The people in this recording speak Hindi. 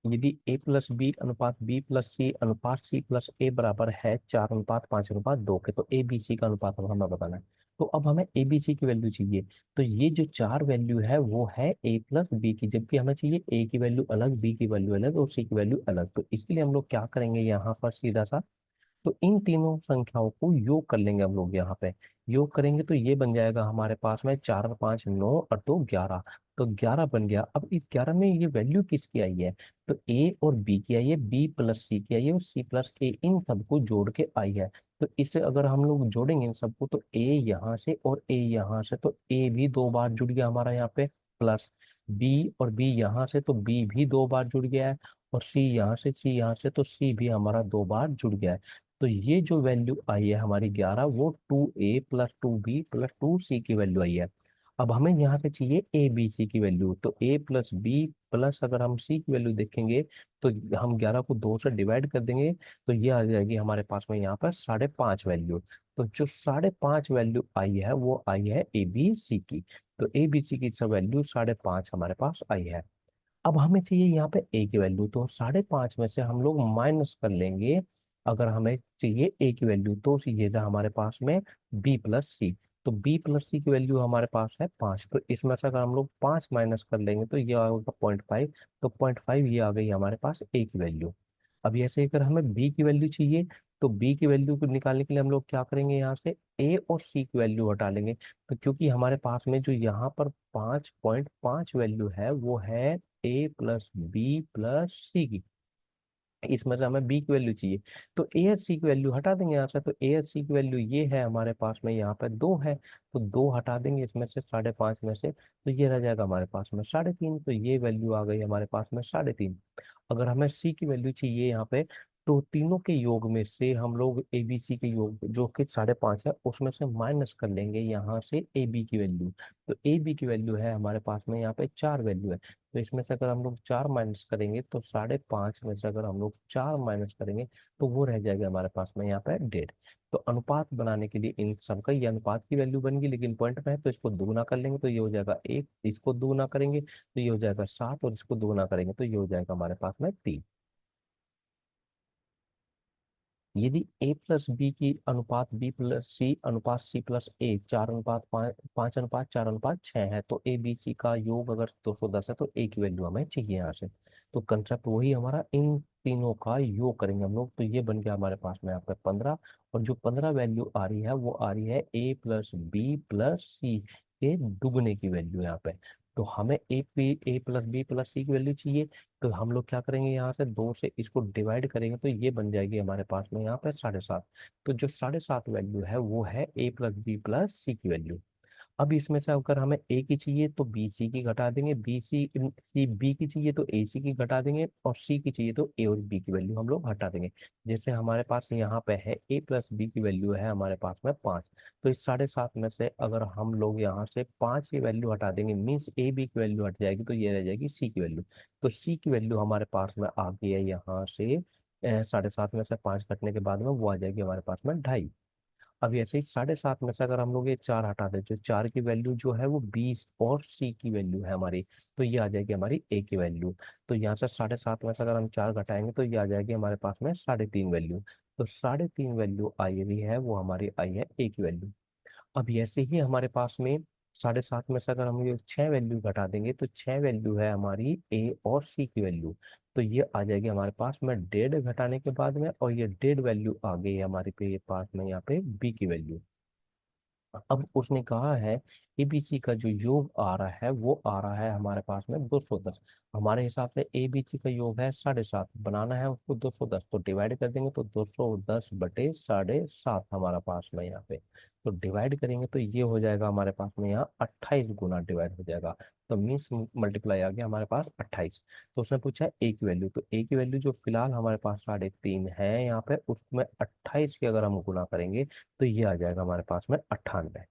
यदि a प्लस बी अनुपात b प्लस सी अनुपात c प्लस a बराबर है 4:5:2 के, तो a b c का अनुपात अब हमें बताना है। तो अब हमें a b c की वैल्यू चाहिए। तो ये जो चार वैल्यू है वो है a प्लस बी की, जबकि हमें चाहिए a की वैल्यू अलग, b की वैल्यू अलग और c की वैल्यू अलग। तो इसके लिए हम लोग क्या करेंगे यहाँ पर सीधा सा, तो इन तीनों संख्याओं को योग कर लेंगे हम लोग यहाँ पे। योग करेंगे तो ये बन जाएगा हमारे पास में 4 और 5 9 और 2 11। तो 11 बन गया। अब इस 11 में ये वैल्यू किसकी आई है, तो ए और बी की आई है, बी प्लस सी की आई है और सी प्लस ए, इन सबको जोड़ के आई है। तो इसे अगर हम लोग जोड़ेंगे इन सबको, तो ए यहाँ से और ए यहाँ से, तो ए भी 2 बार जुड़ गया हमारा यहाँ पे, प्लस बी और बी यहाँ से, तो बी भी 2 बार जुड़ गया है, और सी यहाँ से, सी यहाँ से, तो सी भी हमारा 2 बार जुड़ गया है। तो ये जो वैल्यू आई है हमारी 11, वो 2a plus 2b plus 2c की वैल्यू आई है। अब हमें यहाँ से चाहिए ए बी सी की वैल्यू। तो a प्लस बी प्लस अगर हम c की वैल्यू देखेंगे, तो हम 11 को 2 से डिवाइड कर देंगे, तो ये आ जाएगी हमारे पास में यहाँ पर 5.5 वैल्यू। तो जो 5.5 वैल्यू आई है वो आई है ए बी सी की। तो ए बी सी की सब वैल्यू 5.5 हमारे पास आई है। अब हमें चाहिए यहाँ पे ए की वैल्यू, तो 5.5 में से हम लोग माइनस कर लेंगे। अगर हमें चाहिए ए की वैल्यू, तो ये था हमारे पास में बी प्लस सी। तो बी प्लस सी की वैल्यू हमारे पास है 5, तो इसमें से अगर हम लोग 5 माइनस कर लेंगे तो ये आएगा 0.5। तो 0.5 ये आ गई हमारे पास ए की वैल्यू। अब ऐसे ही अगर हमें बी की वैल्यू चाहिए, तो बी की वैल्यू को निकालने के लिए हम लोग क्या करेंगे, यहाँ से ए और सी की वैल्यू हटा लेंगे। तो क्योंकि हमारे पास में जो यहाँ पर 5.5 वैल्यू है वो है ए प्लस बी प्लस सी की, इसमें से हमें बी की वैल्यू चाहिए। तो ए एच सी की वैल्यू हटा देंगे यहाँ से। तो ए एच सी की वैल्यू ये है हमारे पास में, यहाँ पे 2 है, तो 2 हटा देंगे इसमें से 5.5 में से, तो ये रह जाएगा हमारे पास में 3.5। तो ये वैल्यू आ गई हमारे पास में 3.5। अगर हमें सी की वैल्यू चाहिए यहाँ पे, तो तीनों के योग में से हम लोग ए बी सी के योग जो कि 5.5 है, उसमें से माइनस कर लेंगे यहाँ से ए बी की वैल्यू। तो ए बी की वैल्यू है हमारे पास में यहाँ पे 4 वैल्यू है। तो इसमें से अगर हम लोग 4 माइनस करेंगे, तो 5.5 में से अगर हम लोग 4 माइनस करेंगे, तो वो रह जाएगा हमारे पास में यहाँ पे 1.5। तो अनुपात बनाने के लिए इन सबका ये अनुपात की वैल्यू बन गई, लेकिन पॉइंट में है तो इसको दोगुना कर लेंगे तो ये हो जाएगा 1, इसको दोगुना करेंगे तो ये हो जाएगा 7, और इसको दोगुना करेंगे तो ये हो जाएगा हमारे पास में 3। यदि a प्लस बी की अनुपात b प्लस सी अनुपात c प्लस ए 4:5:5:4:6 है, तो ए बी सी का योग अगर 210 है, तो a की वैल्यू हमें चाहिए यहाँ से। तो कंसेप्ट वही हमारा, इन तीनों का योग करेंगे हम लोग, तो ये बन गया हमारे पास में यहाँ पे 15। और जो 15 वैल्यू आ रही है वो आ रही है a प्लस बी प्लस सी के दुगने की वैल्यू यहाँ पे। तो हमें ए प्लस बी प्लस सी की वैल्यू चाहिए। तो हम लोग क्या करेंगे, यहाँ से 2 से इसको डिवाइड करेंगे तो ये बन जाएगी हमारे पास में यहाँ पे 7.5। तो जो 7.5 वैल्यू है वो है ए प्लस बी प्लस सी की वैल्यू। अब इसमें से अगर हमें ए की चाहिए तो बी सी की घटा देंगे, बी सी सी बी की चाहिए तो ए सी की घटा देंगे, और सी की चाहिए तो ए और बी की वैल्यू हम लोग हटा देंगे। जैसे हमारे पास यहाँ पे है ए प्लस बी की वैल्यू है हमारे पास में 5। तो इस 7.5 में से अगर हम लोग यहाँ से 5 की वैल्यू हटा देंगे, मीन्स ए बी की वैल्यू हट जाएगी, तो ये रह जाएगी सी की वैल्यू। तो सी की वैल्यू हमारे पास में आ गई है यहाँ से 7.5 में से 5 कटने के बाद में वो आ जाएगी हमारे पास में 2.5। अब ऐसे ही 7.5 में से अगर हम लोग ये 4 हटा दें, जो 4 की वैल्यू जो है वो 20 और सी की वैल्यू है हमारी, तो ये आ जाएगी हमारी ए की वैल्यू। तो यहाँ से 7.5 में से अगर हम 4 घटाएंगे तो ये आ जाएगी हमारे पास में 3.5 वैल्यू। तो 3.5 वैल्यू आई हुई है वो हमारी आई है ए की वैल्यू। अब ऐसे ही हमारे पास में 7.5 में से अगर हम ये 6 वैल्यू घटा देंगे, तो 6 वैल्यू है हमारी ए और सी की वैल्यू। तो ये आ जाएगी हमारे पास में 1.5 घटाने के बाद में, और ये 1.5 वैल्यू आ गई है हमारे पे पास में यहाँ पे बी की वैल्यू। अब उसने कहा है एबीसी का जो योग आ रहा है वो आ रहा है हमारे पास में 210। हमारे हिसाब से एबीसी का योग है 7.5, बनाना है उसको 210, तो डिवाइड कर देंगे तो 210/7.5 हमारा पास में यहाँ पे। तो डिवाइड करेंगे तो ये हो जाएगा हमारे पास में यहाँ 28 गुना डिवाइड हो जाएगा। तो मीन्स मल्टीप्लाई आ गया हमारे पास 28। तो उसने पूछा है ए की वैल्यू, तो ए की वैल्यू जो फिलहाल हमारे पास 3.5 है यहाँ पे, उसमें 28 की अगर हम गुना करेंगे तो ये आ जाएगा हमारे पास में 98।